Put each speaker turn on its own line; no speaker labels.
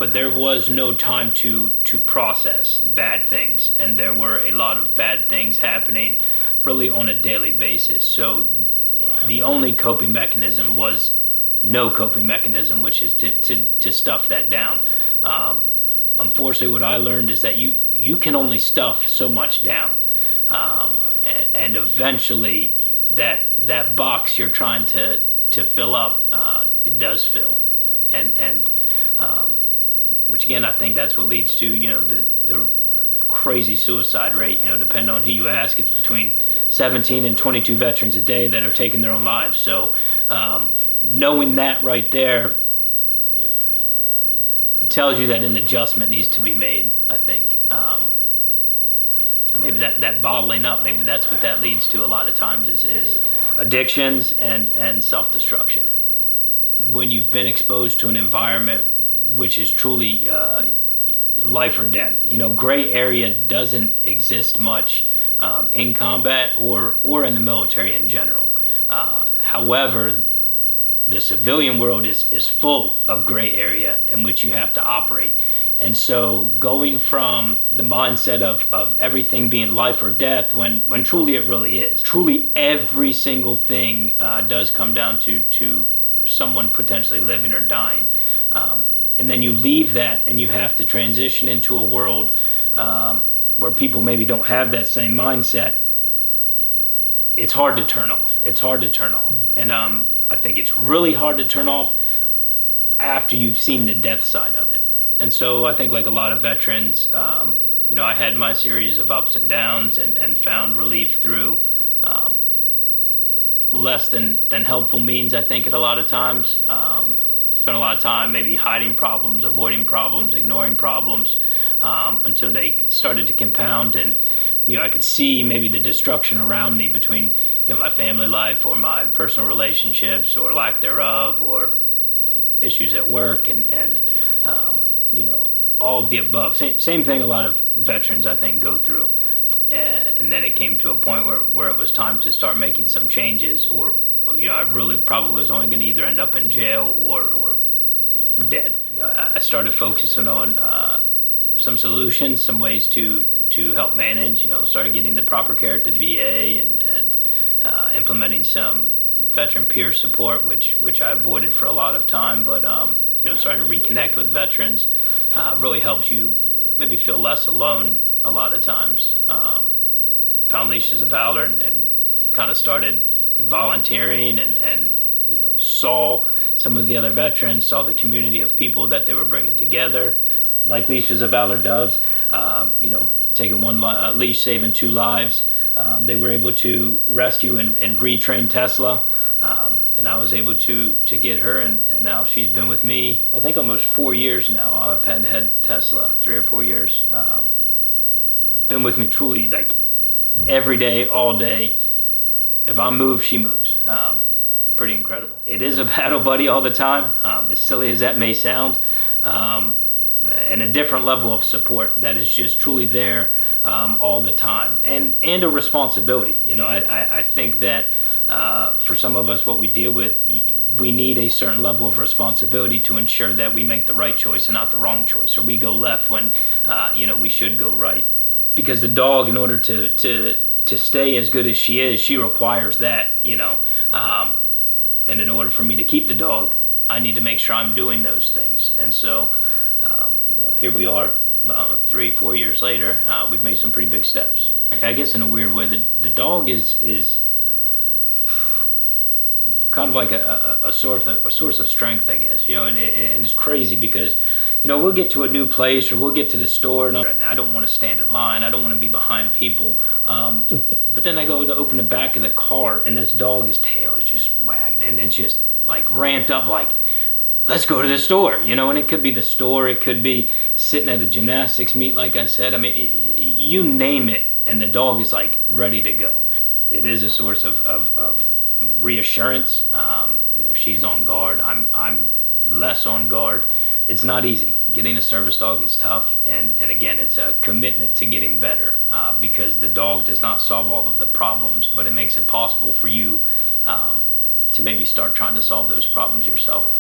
but there was no time to process bad things, and there were a lot of bad things happening really on a daily basis. So the only coping mechanism was no coping mechanism, which is to stuff that down. Unfortunately, what I learned is that you can only stuff so much down, and eventually that box you're trying to fill up, it does fill, and which again, I think that's what leads to, the crazy suicide rate. Depending on who you ask, it's between 17 and 22 veterans a day that are taking their own lives. So knowing that right there tells you that an adjustment needs to be made, I think. And maybe that bottling up, maybe that's what that leads to a lot of times, is addictions and self-destruction. When you've been exposed to an environment which is truly life or death, gray area doesn't exist much in combat or in the military in general. However, the civilian world is full of gray area in which you have to operate. And so going from the mindset of everything being life or death, when truly it really is. Truly every single thing does come down to someone potentially living or dying. And then you leave that and you have to transition into a world where people maybe don't have that same mindset. It's hard to turn off. Yeah. And I think it's really hard to turn off after you've seen the death side of it. And so I think, like a lot of veterans, I had my series of ups and downs and found relief through less than helpful means, I think, at a lot of times. Spent a lot of time maybe hiding problems, avoiding problems, ignoring problems, until they started to compound, and I could see maybe the destruction around me between my family life or my personal relationships or lack thereof, or issues at work, and all of the above. Same thing a lot of veterans, I think, go through. And then it came to a point where it was time to start making some changes, or I really probably was only going to either end up in jail or dead. I started focusing on some solutions, some ways to help manage. Started getting the proper care at the VA and implementing some veteran peer support, which I avoided for a lot of time. But starting to reconnect with veterans really helps you maybe feel less alone a lot of times. Found Leashes of Valor and kind of started volunteering and saw some of the other veterans, saw the community of people that they were bringing together. Like Leashes of Valor does, taking one leash, saving 2 lives. They were able to rescue and retrain Tesla, and I was able to get her, and now she's been with me, I think, almost 4 years now. I've had Tesla 3 or 4 years. Been with me truly, like, every day, all day. If I move, she moves. Pretty incredible. It is a battle buddy all the time, as silly as that may sound, and a different level of support that is just truly there all the time, and a responsibility. I think that for some of us, what we deal with, we need a certain level of responsibility to ensure that we make the right choice and not the wrong choice, or we go left when we should go right. Because the dog, in order to stay as good as she is, she requires that, and in order for me to keep the dog, I need to make sure I'm doing those things. And so, here we are, 3-4 years later. We've made some pretty big steps. I guess in a weird way, the dog is kind of like a source of strength, I guess. And it's crazy because we'll get to a new place or we'll get to the store, and I don't want to stand in line. I don't want to be behind people. But then I go to open the back of the car, and this dog's tail is just wagging, and it's just like ramped up, like, let's go to the store, and it could be the store, it could be sitting at a gymnastics meet, like I said. I mean, you name it, and the dog is like ready to go. It is a source of reassurance. She's on guard. I'm less on guard. It's not easy. Getting a service dog is tough, and again, it's a commitment to getting better, because the dog does not solve all of the problems, but it makes it possible for you to maybe start trying to solve those problems yourself.